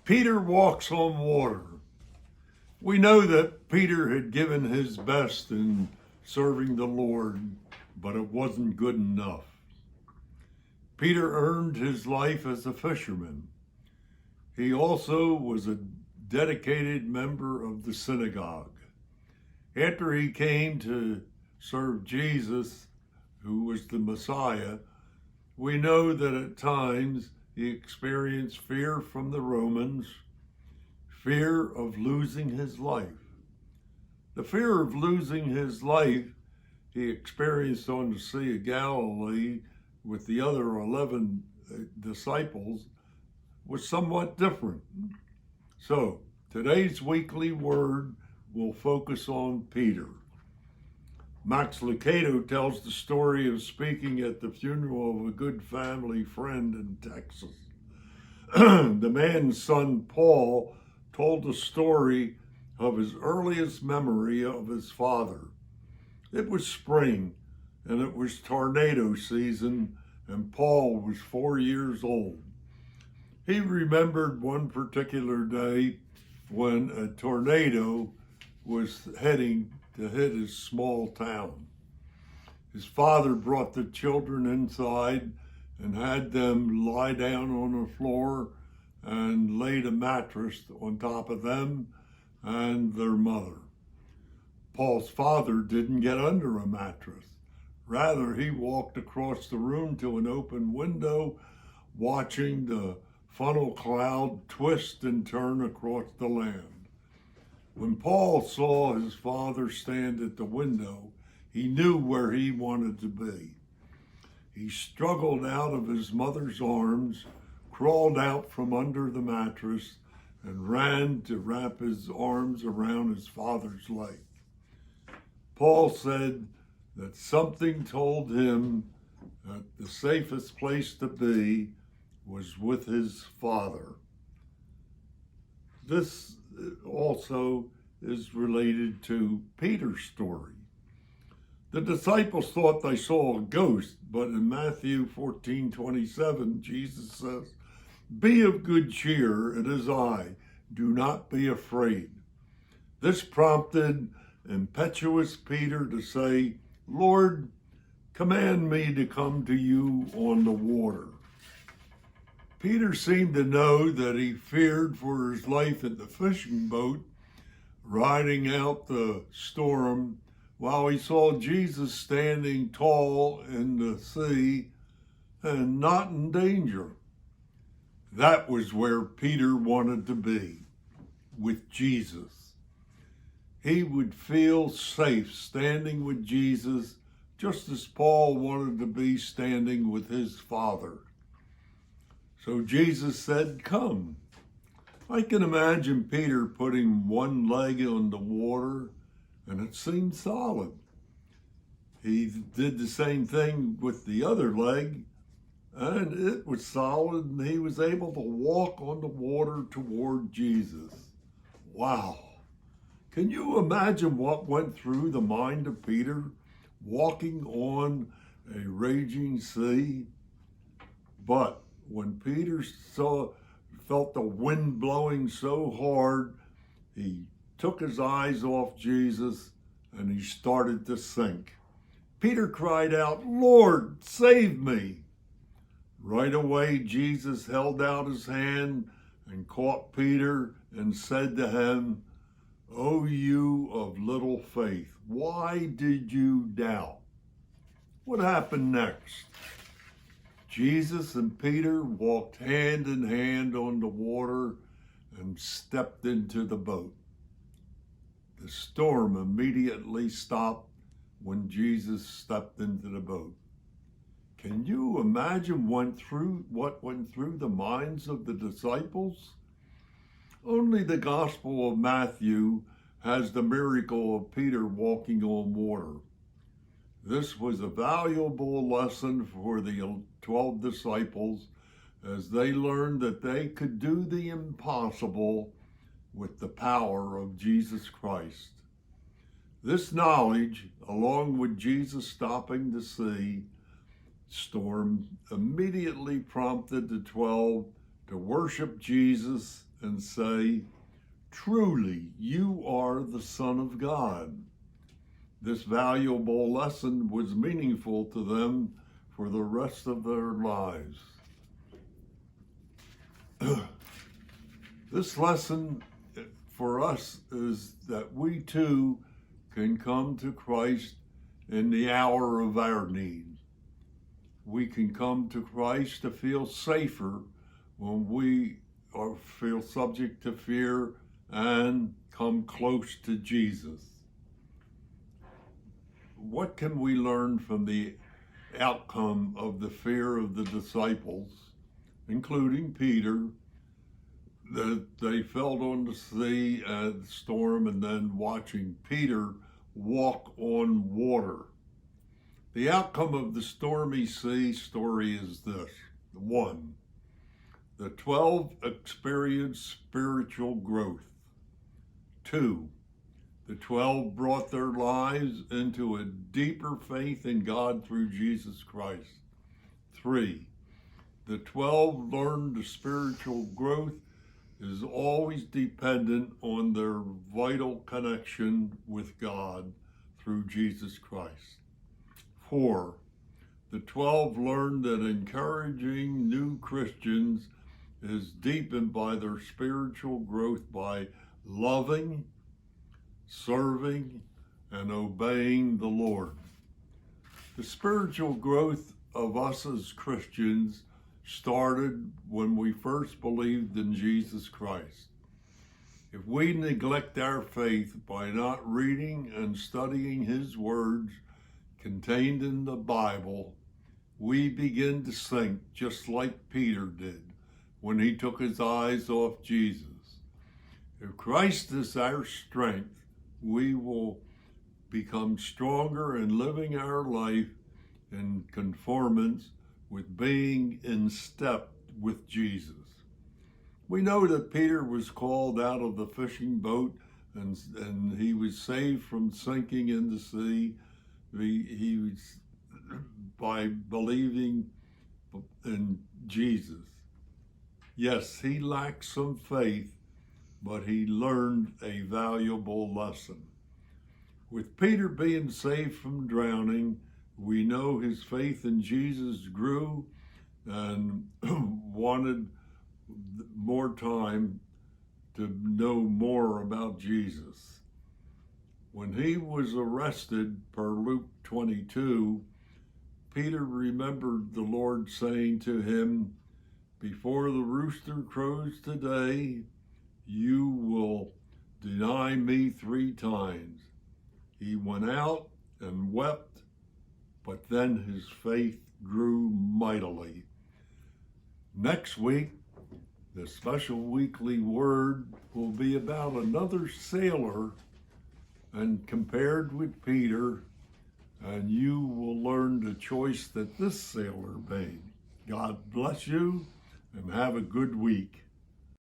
Peter walks on water. We know that Peter had given his best in serving the Lord, but it wasn't good enough. Peter earned his life as a fisherman. He also was a dedicated member of the synagogue. After he came to serve Jesus, who was the Messiah, we know that at times he experienced fear from the Romans, fear of losing his life. The fear of losing his life he experienced on the Sea of Galilee with the other 11 disciples was somewhat different. So today's weekly word will focus on Peter. Max Lucado tells the story of speaking at the funeral of a good family friend in Texas. The man's son, Paul, told the story of his earliest memory of his father. It was spring, and it was tornado season, and Paul was 4 years old. He remembered one particular day when a tornado was heading to hit his small town. His father brought the children inside and had them lie down on the floor and laid a mattress on top of them and their mother. Paul's father didn't get under a mattress. Rather, he walked across the room to an open window, watching the funnel cloud twist and turn across the land. When Paul saw his father stand at the window, he knew where he wanted to be. He struggled out of his mother's arms, crawled out from under the mattress, and ran to wrap his arms around his father's leg. Paul said that something told him that the safest place to be was with his father. This also is related to Peter's story. The disciples thought they saw a ghost, but in Matthew 14:27, Jesus says, "Be of good cheer, it is I, do not be afraid." This prompted impetuous Peter to say, "Lord, command me to come to you on the water." Peter seemed to know that he feared for his life in the fishing boat, riding out the storm, while he saw Jesus standing tall in the sea and not in danger. That was where Peter wanted to be, with Jesus. He would feel safe standing with Jesus, just as Paul wanted to be standing with his Father. So Jesus said, "Come." I can imagine Peter putting one leg on the water, and it seemed solid. He did the same thing with the other leg, and it was solid, and he was able to walk on the water toward Jesus. Wow. Can you imagine what went through the mind of Peter walking on a raging sea? But when Peter felt the wind blowing so hard, he took his eyes off Jesus and he started to sink. Peter cried out, "Lord, save me." Right away, Jesus held out his hand and caught Peter and said to him, "O you of little faith, why did you doubt?" What happened next? Jesus and Peter walked hand in hand on the water and stepped into the boat. The storm immediately stopped when Jesus stepped into the boat. Can you imagine what went through the minds of the disciples? Only the Gospel of Matthew has the miracle of Peter walking on water. This was a valuable lesson for the 12 disciples as they learned that they could do the impossible with the power of Jesus Christ. This knowledge, along with Jesus stopping the sea storm, immediately prompted the 12 to worship Jesus and say, "Truly, you are the Son of God." This valuable lesson was meaningful to them for the rest of their lives. This lesson for us is that we too can come to Christ in the hour of our need. We can come to Christ to feel safer when we feel subject to fear and come close to Jesus. What can we learn from the outcome of the fear of the disciples, including Peter, that they felt on the sea and the storm and then watching Peter walk on water? The outcome of the stormy sea story is this. 1, the 12 experienced spiritual growth. 2, the 12 brought their lives into a deeper faith in God through Jesus Christ. 3, the 12 learned the spiritual growth is always dependent on their vital connection with God through Jesus Christ. 4, the 12 learned that encouraging new Christians is deepened by their spiritual growth by loving, serving, and obeying the Lord. The spiritual growth of us as Christians started when we first believed in Jesus Christ. If we neglect our faith by not reading and studying His words contained in the Bible, we begin to sink just like Peter did when he took his eyes off Jesus. If Christ is our strength, we will become stronger in living our life in conformance with being in step with Jesus. We know that Peter was called out of the fishing boat and he was saved from sinking in the sea. He was by believing in Jesus. Yes, he lacked some faith, but he learned a valuable lesson. With Peter being saved from drowning, we know his faith in Jesus grew and wanted more time to know more about Jesus. When he was arrested, per Luke 22, Peter remembered the Lord saying to him, "Before the rooster crows today, you will deny me 3 times. He went out and wept, but then his faith grew mightily. Next week, the special weekly word will be about another sailor and compared with Peter, and you will learn the choice that this sailor made. God bless you and have a good week.